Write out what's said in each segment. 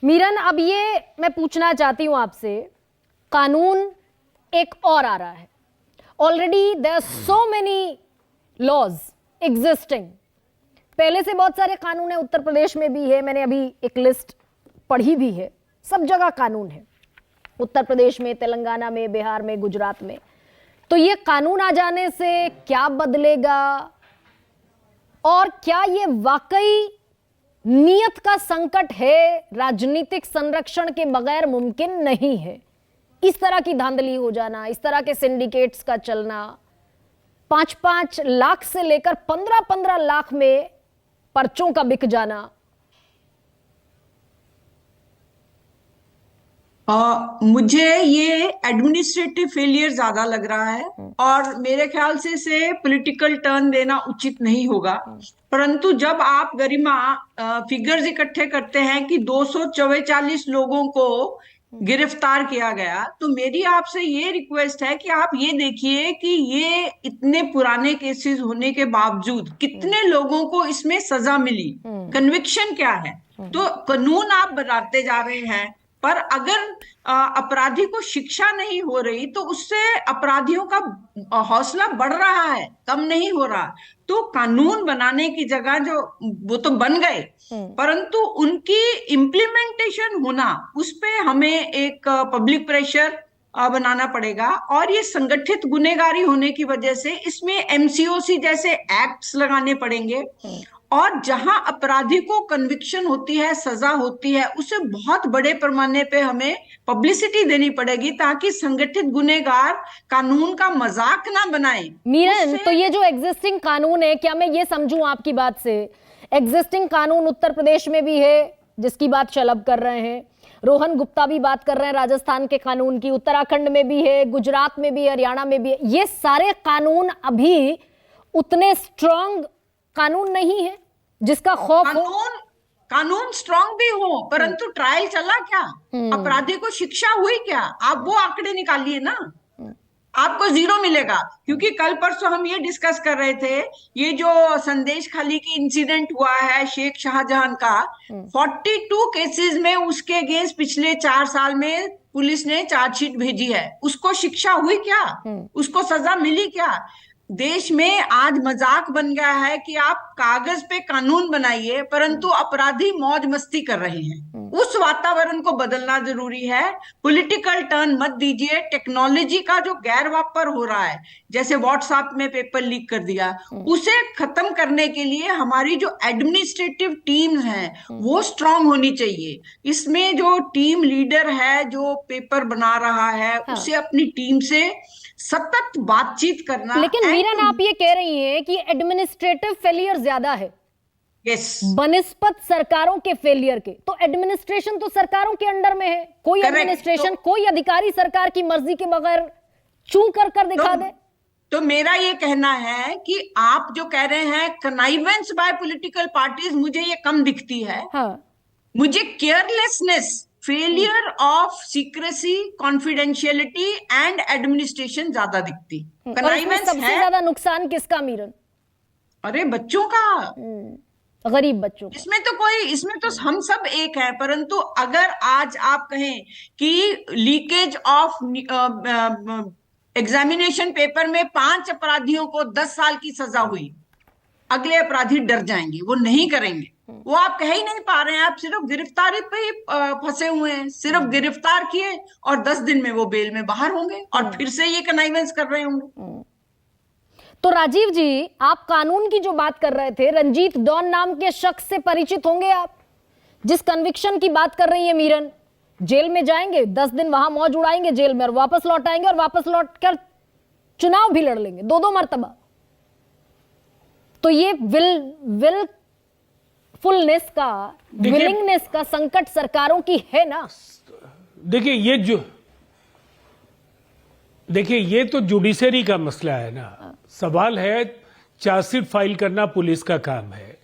मीरन, अब ये मैं पूछना चाहती हूं आपसे, कानून एक और आ रहा है। Already there are so many laws existing. पहले से बहुत सारे कानून है, उत्तर प्रदेश में भी है, मैंने अभी एक लिस्ट पढ़ी भी है, सब जगह कानून है, उत्तर प्रदेश में, तेलंगाना में, बिहार में, गुजरात में। तो ये कानून आ जाने से क्या बदलेगा और क्या ये वाकई नियत का संकट है, राजनीतिक संरक्षण के बगैर मुमकिन नहीं है? इस तरह की धांधली हो जाना, इस तरह के सिंडिकेट्स का चलना, 5-5 लाख से लेकर 15-15 लाख में पर्चों का बिक जाना। मुझे ये एडमिनिस्ट्रेटिव फेलियर ज्यादा लग रहा है और मेरे ख्याल से इसे पॉलिटिकल टर्न देना उचित नहीं होगा। परंतु जब आप गरिमा फिगर्स इकट्ठे करते हैं कि 244 लोगों को गिरफ्तार किया गया, तो मेरी आपसे ये रिक्वेस्ट है कि आप ये देखिए कि ये इतने पुराने केसेस होने के बावजूद कितने लोगों को इसमें सजा मिली, कन्विक्शन क्या है। तो कानून आप बनाते जा रहे हैं, पर अगर अपराधी को शिक्षा नहीं हो रही तो उससे अपराधियों का हौसला बढ़ रहा है, कम नहीं हो रहा। तो कानून बनाने की जगह जो वो तो बन गए, परंतु उनकी इम्प्लीमेंटेशन होना, उस पे हमें एक पब्लिक प्रेशर बनाना पड़ेगा। और ये संगठित गुनहगारी होने की वजह से इसमें एमसीओसी जैसे एक्ट्स लगाने पड़ेंगे और जहां अपराधी को कन्विक्शन होती है, सजा होती है, उसे बहुत बड़े पैमाने पे हमें पब्लिसिटी देनी पड़ेगी ताकि संगठित गुनहगार कानून का मजाक ना बनाए। मीरन, तो ये जो एग्जिस्टिंग कानून है, क्या मैं ये समझूं आपकी बात से, एग्जिस्टिंग कानून उत्तर प्रदेश में भी है जिसकी बात शलभ कर रहे हैं, रोहन गुप्ता भी बात कर रहे हैं राजस्थान के कानून की, उत्तराखंड में भी है, गुजरात में भी, हरियाणा में भी है, ये सारे कानून अभी उतने स्ट्रांग कानून नहीं है जिसका खौफ हो? कानून स्ट्रांग भी हो, परंतु ट्रायल चला क्या, अपराधी को शिक्षा हुई क्या? आप वो आंकड़े निकालिए ना, आपको जीरो मिलेगा। क्योंकि कल परसों हम ये डिस्कस कर रहे थे, ये जो संदेश खाली की इंसिडेंट हुआ है शेख शाहजहां का, 42 केसेस में उसके अगेंस्ट पिछले 4 साल में पुलिस ने चार्जशीट भेजी है। उसको शिक्षा हुई क्या? उसको सजा मिली क्या? देश में आज मजाक बन गया है कि आप कागज पे कानून बनाइए, परंतु अपराधी मौज मस्ती कर रहे हैं। उस वातावरण को बदलना जरूरी है। पॉलिटिकल टर्न मत दीजिए। टेक्नोलॉजी का जो गैर वापर हो रहा है, जैसे व्हाट्सएप में पेपर लीक कर दिया, उसे खत्म करने के लिए हमारी जो एडमिनिस्ट्रेटिव टीम्स हैं वो स्ट्रांग होनी चाहिए। इसमें जो टीम लीडर है जो पेपर बना रहा है, उसे अपनी टीम से सतत बातचीत करना। लेकिन मीरन, आप ये कह रही हैं कि एडमिनिस्ट्रेटिव फेलियर ज्यादा है बनिस्पत सरकारों के फेलियर के। तो एडमिनिस्ट्रेशन तो सरकारों के अंडर में है, कोई एडमिनिस्ट्रेशन, कोई अधिकारी सरकार की मर्जी के बगैर चूं कर दिखा दे। तो मेरा ये कहना है कि आप जो कह रहे हैं कनाइवेंस बाय पॉलिटिकल पार्टीज, मुझे ये कम दिखती है। हाँ। मुझे carelessness, failure of secrecy, confidentiality and administration ज्यादा दिखती। कनाइवेंस सबसे ज्यादा नुकसान किसका मीरन? अरे बच्चों का, गरीब बच्चों। इसमें तो हम सब एक हैं, परंतु अगर आज आप कहें कि लीकेज ऑफ एग्जामिनेशन पेपर में 5 अपराधियों को 10 साल की सजा हुई, अगले अपराधी डर जाएंगे, वो नहीं करेंगे। वो आप कह ही नहीं पा रहे हैं, आप सिर्फ गिरफ्तारी पे ही फंसे हुए हैं। सिर्फ गिरफ्तार किए और 10 दिन में वो बेल में बाहर होंगे और फिर से ये कनाइवेंस कर रहे होंगे। तो राजीव जी, आप कानून की जो बात कर रहे थे, रंजीत डॉन नाम के शख्स से परिचित होंगे आप, जिस कन्विक्शन की बात कर रही है मीरन। जेल में जाएंगे, 10 दिन वहां मौज उड़ाएंगे जेल में, और वापस लौट आएंगे और वापस लौट कर चुनाव भी लड़ लेंगे 2-2 मर्तबा। तो ये विलफुलनेस का, विलिंगनेस का संकट सरकारों की है ना। देखिए ये तो जुडिशरी का मसला है ना। सवाल है, चार्जशीट फाइल करना पुलिस का काम है,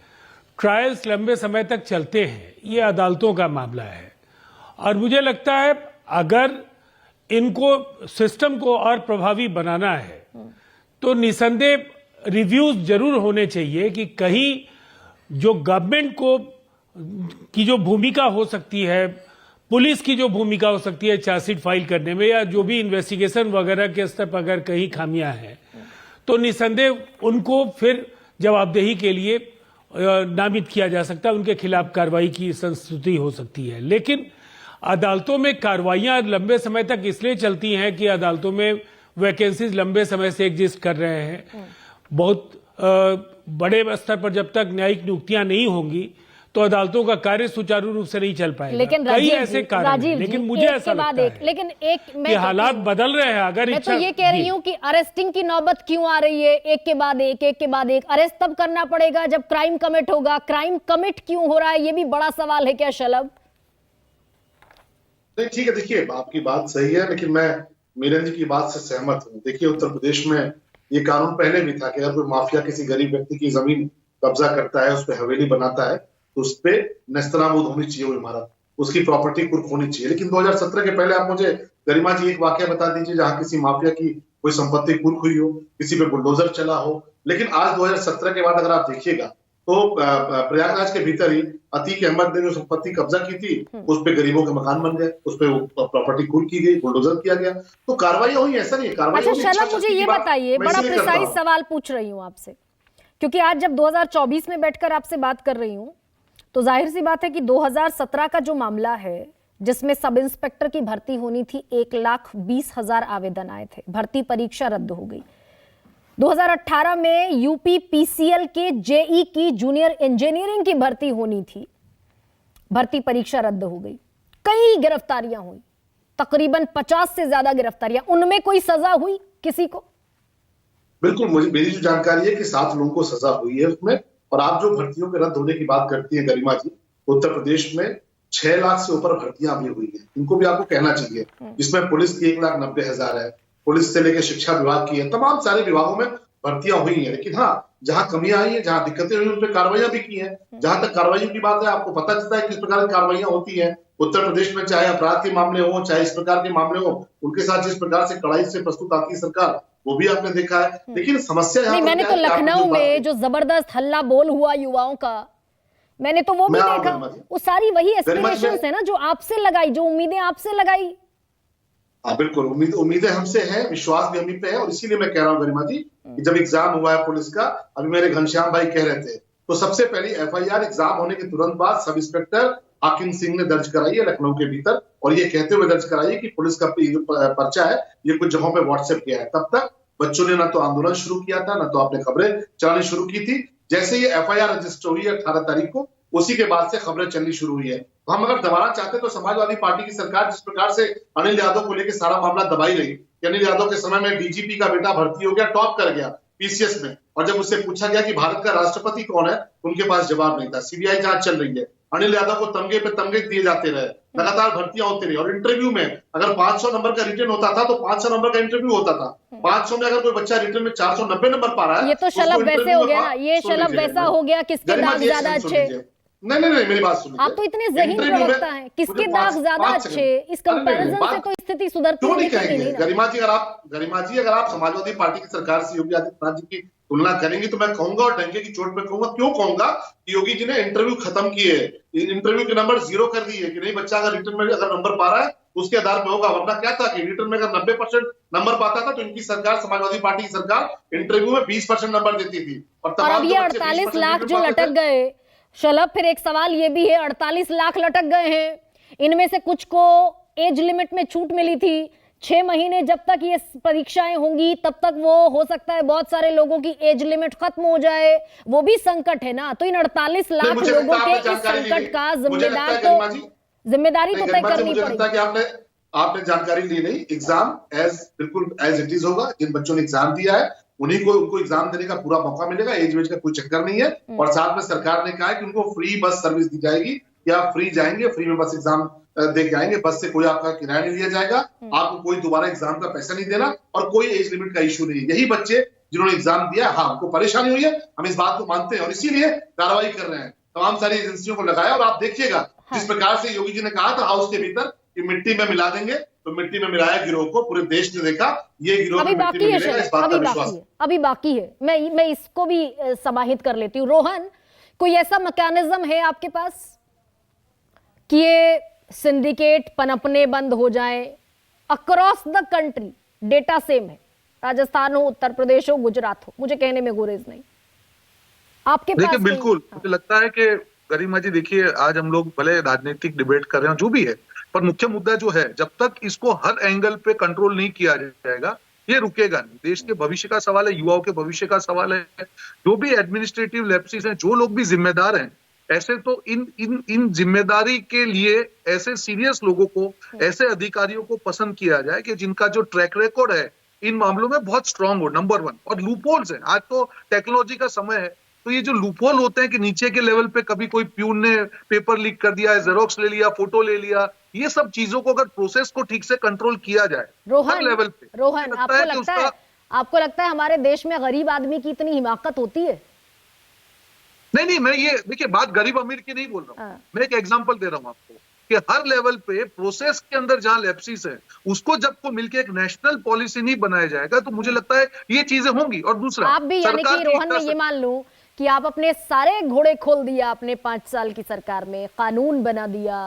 ट्रायल्स लंबे समय तक चलते हैं, ये अदालतों का मामला है। और मुझे लगता है अगर इनको, सिस्टम को और प्रभावी बनाना है तो निसंदेह रिव्यूज जरूर होने चाहिए कि कहीं जो गवर्नमेंट को की जो भूमिका हो सकती है पुलिस की जो भूमिका हो सकती है चार्जशीट फाइल करने में, या जो भी इन्वेस्टिगेशन वगैरह के स्तर पर अगर कहीं खामियां हैं, तो निसंदेह उनको फिर जवाबदेही के लिए नामित किया जा सकता है, उनके खिलाफ कार्रवाई की संस्तुति हो सकती है। लेकिन अदालतों में कार्रवाइयां लंबे समय तक इसलिए चलती हैं कि अदालतों में वैकेंसीज लंबे समय से एग्जिस्ट कर रहे हैं। बहुत बड़े स्तर पर जब तक न्यायिक नियुक्तियां नहीं होंगी तो अदालतों का कार्य सुचारू रूप से नहीं चल पाएगा। लेकिन कई ऐसे कारण हैं, लेकिन मुझे ऐसा लगता है लेकिन कि हालात बदल रहे हैं। अगर मैं तो ये कह रही हूँ कि अरेस्टिंग की नौबत क्यों आ रही है, एक के बाद एक अरेस्ट तब करना पड़ेगा जब क्राइम कमिट होगा। क्राइम कमिट क्यों हो रहा है, ये भी बड़ा सवाल है क्या शलभ? नहीं, ठीक है, देखिए आपकी बात सही है, लेकिन मैं मीरन जी की बात से सहमत हूँ। देखिए उत्तर प्रदेश में ये कानून पहले भी था कि अगर कोई माफिया किसी गरीब व्यक्ति की जमीन कब्जा करता है, उस पर हवेली बनाता है, तो उस पे नेस्तनाबूद होनी चाहिए वो इमारत, उसकी प्रॉपर्टी कुर्क होनी चाहिए। लेकिन 2017 के पहले आप मुझे गरिमा जी एक वाकया बता दीजिए जहां किसी माफिया की कोई संपत्ति कुर्क हुई हो, किसी पे बुलडोजर चला हो। लेकिन आज 2017 के बाद अगर आप देखिएगा तो प्रयागराज के भीतर ही अतीक अहमद ने जो संपत्ति कब्जा की थी, उस पे गरीबों के मकान बन गए, उस पे प्रॉपर्टी कुर्क की गई, बुलडोजर किया गया। तो कार्रवाई हुई, ऐसा नहीं है कार्रवाई। अच्छा शलभ, मुझे ये बताइए, बड़ा प्रिसाइज सवाल पूछ रही हूँ आपसे, क्योंकि आज जब 2024 में बैठकर आपसे बात कर रही हूँ तो जाहिर सी बात है कि 2017 का जो मामला है जिसमें सब इंस्पेक्टर की भर्ती होनी थी, 1,20,000 आवेदन आए थे, भर्ती परीक्षा रद्द हो गई। 2018 में यूपी पीसीएल के जेई की जूनियर इंजीनियरिंग की भर्ती होनी थी, भर्ती परीक्षा रद्द हो गई। कई गिरफ्तारियां हुई, तकरीबन 50 से ज्यादा गिरफ्तारियां, उनमें कोई सजा हुई किसी को? बिल्कुल, मेरी जो जानकारी है कि 7 लोगों को सजा हुई है उसमें। और आप जो भर्तियों के रद्द होने की बात करती है गरिमा जी, उत्तर प्रदेश में 6 लाख से ऊपर भर्तियां भी हुई है, इनको भी आपको कहना चाहिए। जिसमें पुलिस की 1,90,000 है, पुलिस से लेकर शिक्षा विभाग की है, तमाम सारे विभागों में भर्तियां हुई है। लेकिन हाँ, जहां कमियां आई है, जहां दिक्कतें हुई, उन पर कार्रवाइयां भी की है। जहां तक कार्रवाइयों की बात है, आपको पता चलता है किस प्रकार की कार्रवाइयां होती है उत्तर प्रदेश में, चाहे अपराध के मामले हो, चाहे इस प्रकार के मामले हो, उनके साथ जिस प्रकार से कड़ाई से प्रस्तुत आती है सरकार, वो भी आपने देखा है। लेकिन समस्या नहीं, मैंने तो लखनऊ में जो जबरदस्त हल्ला बोल हुआ युवाओं का, मैंने तो वो भी देखा। वो सारी वही एस्पिरेशंस है ना जो आपसे लगाई, जो उम्मीदें आपसे लगाई। हाँ बिल्कुल, उम्मीदें हमसे हैं, विश्वास भी हम पे है। और इसीलिए मैं कह रहा हूँ गरिमा जी कि जब एग्जाम हुआ है पुलिस का, अभी मेरे घनश्याम भाई कह रहे थे, तो सबसे पहली एफआईआर एग्जाम होने के तुरंत बाद सब इंस्पेक्टर हाकिम सिंह ने दर्ज कराई है लखनऊ के भीतर, और ये कहते हुए दर्ज कराई कि पुलिस का पर्चा है, ये कुछ जगहों पे व्हाट्सएप किया है। तब तक बच्चों ने ना तो आंदोलन शुरू किया था, ना तो आपने खबरें चलानी शुरू की थी। जैसे ये एफआईआर रजिस्टर हुई है 18 तारीख को, उसी के बाद से खबरें चलनी शुरू हुई है। तो हम अगर दबाना चाहते तो समाजवादी पार्टी की सरकार जिस प्रकार से अनिल यादव को लेकर सारा मामला दबाई रही, अनिल यादव के समय में डीजीपी का बेटा भर्ती हो गया, टॉप कर गया पीसीएस में, और जब उससे पूछा गया कि भारत का राष्ट्रपति कौन है, उनके पास जवाब नहीं था। सीबीआई जांच चल रही है, अनिल यादव को तमगे पे तमगे दिए जाते रहे, लगातार भर्तियां होती रही। और इंटरव्यू में अगर 500 नंबर का रिटर्न होता था तो 500 नंबर का इंटरव्यू होता था। 500 में अगर कोई बच्चा रिटर्न में 490 नंबर पा रहा है, ये तो शलभ वैसे हो गया ना, ये शलभ वैसा हो गया किसके दाग ज्यादा अच्छे। नहीं, मेरी बात सुनिए। आप तो इतने ज़हीन प्रवक्ता हैं, किसके दाग ज्यादा अच्छे, इस कंपैरिजन से तो स्थिति सुधरती क्यों नहीं कहेंगे गरिमा जी? अगर आप समाजवादी पार्टी की सरकार से योगी आदित्यनाथ जी की तुलना करेंगे तो मैं कहूंगा, और डंके की चोट पे कहूंगा। क्यों कहूंगा कि योगी जी ने इंटरव्यू खत्म किए, इंटरव्यू के नंबर 0 कर दिए कि नहीं, बच्चा अगर रिटर्न में अगर नंबर पा रहा है उसके आधार पे होगा। वरना क्या था कि रिटर्न में अगर 90% नंबर पाता था तो इनकी सरकार, समाजवादी पार्टी की सरकार इंटरव्यू में 20% नंबर देती थी। और अब ये 48 लाख जो लटक गए शलभ, फिर एक सवाल ये भी है, 48 लाख लटक गए हैं, इनमें से कुछ को एज लिमिट में छूट मिली थी, 6 महीने जब तक ये परीक्षाएं होंगी तब तक वो हो सकता है बहुत सारे लोगों की एज लिमिट खत्म हो जाए, वो भी संकट है ना। तो इन 48 लाख लोगों के इस संकट का जिम्मेदारी तो तय करनी पड़ेगी। आपने जानकारी ली नहीं। एग्जाम बिल्कुल एज इट इज होगा। जिन बच्चों ने एग्जाम दिया है उन्हीं को उनको एग्जाम देने का पूरा मौका मिलेगा, एज वेज का कोई चक्कर नहीं है। और साथ में सरकार ने कहा है कि उनको फ्री बस सर्विस दी जाएगी, कि आप फ्री जाएंगे, फ्री में बस एग्जाम दे के आएंगे, बस से कोई आपका किराया नहीं लिया जाएगा, आपको कोई दोबारा एग्जाम का पैसा नहीं देना, और कोई एज लिमिट का इश्यू नहीं है। यही बच्चे जिन्होंने एग्जाम दिया, हाँ उनको परेशानी हुई है, हम इस बात को मानते हैं और इसीलिए कार्रवाई कर रहे हैं, तमाम सारी एजेंसियों को लगाया। और आप देखिएगा जिस प्रकार से योगी जी ने कहा था हाउस के भीतर कि मिट्टी में मिला देंगे, तो मिट्टी में मिलाया गिरोह को, पूरे देश ने देखा ये गिरोह अभी बाकी है, अभी बाकी है। मैं इसको भी समाहित कर लेती हूँ। रोहन, कोई ऐसा मैकेनिज्म है आपके पास कि ये सिंडिकेट पनपने बंद हो जाएं, across the country data same है, राजस्थान हो, उत्तर प्रदेश हो, गुजरात हो, मुझे कहने में गुरेज नहीं। आपके पास देखिए कोई- बिल्कुल हाँ। मुझे लगता है कि गरिमा जी देखिए आज हम लोग भले राजनीतिक डिबेट कर रहे हैं जो भी है, पर मुख्य मुद्दा जो है जब तक इसको हर एंगल पे कंट्रोल नहीं किया जाएगा ये रुकेगा नहीं। देश के भविष्य का सवाल है, युवाओं के भविष्य का सवाल है। जो भी एडमिनिस्ट्रेटिव लैप्सेस हैं, जो लोग भी जिम्मेदार हैं, ऐसे तो इन जिम्मेदारी के लिए ऐसे सीरियस लोगों को, ऐसे अधिकारियों को पसंद किया जाए कि जिनका जो ट्रैक रिकॉर्ड है इन मामलों में बहुत स्ट्रांग हो, नंबर 1। और लूपहोल्स है, आज तो टेक्नोलॉजी का समय है, तो ये जो लूपहोल होते हैं कि नीचे के लेवल पे कभी कोई प्यून ने पेपर लीक कर दिया, जेरोक्स ले लिया, फोटो ले लिया, ये सब चीजों को अगर प्रोसेस को ठीक से कंट्रोल किया जाए हर लेवल पे, रोहन मुझे आपको लगता है हमारे देश में गरीब आदमी की इतनी हिमाकत होती है? नहीं, मैं ये देखिए बात गरीब अमीर की नहीं बोल रहा हूँ, मैं एक एग्जांपल दे रहा हूँ आपको कि हर लेवल पे प्रोसेस के अंदर जहां लैप्सेस है उसको जब को मिलके एक नेशनल पॉलिसी नहीं बनाया जाएगा तो मुझे लगता है ये चीजें होंगी। और दूसरा आप भी यानी कि रोहन मैं ये मान लूं कि आप अपने सारे घोड़े खोल दिया आपने 5 साल की सरकार में, कानून बना दिया,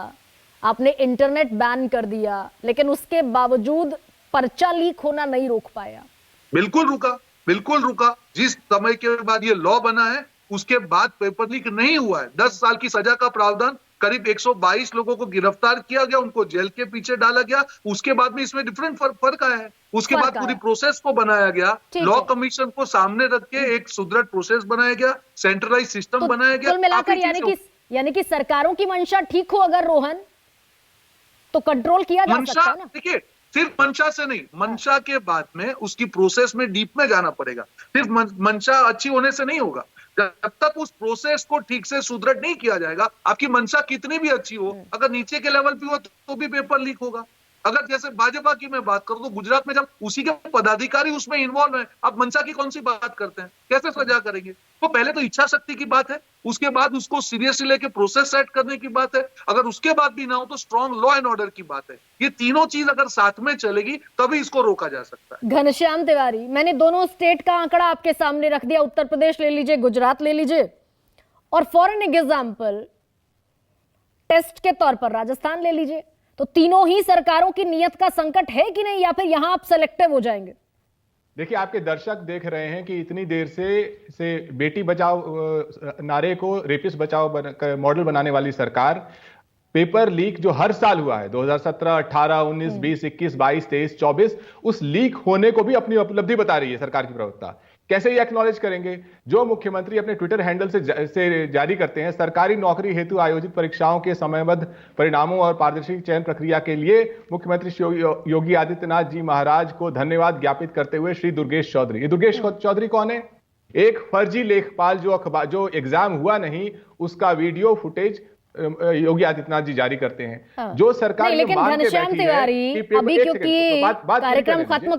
आपने इंटरनेट बैन कर दिया, लेकिन उसके बावजूद पर्चा लीक होना नहीं रोक पाया। बिल्कुल रुका। जिस समय के बाद ये लॉ बना है उसके बाद पेपर लीक नहीं हुआ है। 10 साल की सजा का प्रावधान, करीब 122 लोगों को गिरफ्तार किया गया, उनको जेल के पीछे डाला गया। उसके बाद में इसमें डिफरेंट फर्क आया है। उसके बाद पूरी प्रोसेस को बनाया गया, लॉ कमीशन को सामने रख के एक सुदृढ़ प्रोसेस बनाया गया, सेंट्रलाइज सिस्टम बनाया गया। कुल मिलाकर यानी कि सरकारों की मंशा ठीक हो अगर रोहन, तो कंट्रोल किया जा सकता है ना? देखिए सिर्फ मंशा से नहीं, मंशा के बाद में उसकी प्रोसेस में डीप में जाना पड़ेगा। सिर्फ मंशा अच्छी होने से नहीं होगा। जब तक उस प्रोसेस को ठीक से सुदृढ़ नहीं किया जाएगा, आपकी मंशा कितनी भी अच्छी हो, अगर नीचे के लेवल पे हो तो भी पेपर लीक होगा। अगर जैसे भाजपा की मैं बात करूं तो गुजरात में जब उसी के पदाधिकारी उसमें इन्वॉल्व हैं, आप मंशा की कौन सी बात करते हैं, कैसे सजा करेंगे? तो पहले तो इच्छा शक्ति की बात है, उसके बाद उसको सीरियसली लेके प्रोसेस सेट करने की बात है, अगर उसके बाद भी ना हो तो स्ट्रॉन्ग लॉ एंड ऑर्डर की बात है। ये तीनों चीज अगर साथ में चलेगी तभी इसको रोका जा सकता है। घनश्याम तिवारी, मैंने दोनों स्टेट का आंकड़ा आपके सामने रख दिया, उत्तर प्रदेश ले लीजिए, गुजरात ले लीजिए, और फॉर एन एग्जाम्पल टेस्ट के तौर पर राजस्थान ले लीजिए, तो तीनों ही सरकारों की नीयत का संकट है कि नहीं, या फिर यहां आप सेलेक्टिव हो जाएंगे? देखिए आपके दर्शक देख रहे हैं कि इतनी देर से बेटी बचाओ नारे को रेपिस्ट बचाओ मॉडल बनाने वाली सरकार, पेपर लीक जो हर साल हुआ है 2017, 18, 19, 20, 21, 22, 23, 24, उस लीक होने को भी अपनी उपलब्धि बता रही है सरकार की प्रवक्ता। कैसे ये एक्नॉलेज करेंगे? जो मुख्यमंत्री अपने ट्विटर हैंडल से जारी करते हैं, सरकारी नौकरी हेतु आयोजित परीक्षाओं के समयबद्ध परिणामों और पारदर्शी चयन प्रक्रिया के लिए मुख्यमंत्री श्री योगी आदित्यनाथ जी महाराज को धन्यवाद ज्ञापित करते हुए श्री दुर्गेश चौधरी। ये दुर्गेश चौधरी कौन है? एक फर्जी लेखपाल जो एग्जाम हुआ नहीं उसका वीडियो फुटेज योगी आदित्यनाथ जी जारी करते हैं। जो सरकार लेकिन घनश्याम तिवारी, अभी क्योंकि कार्यक्रम खत्म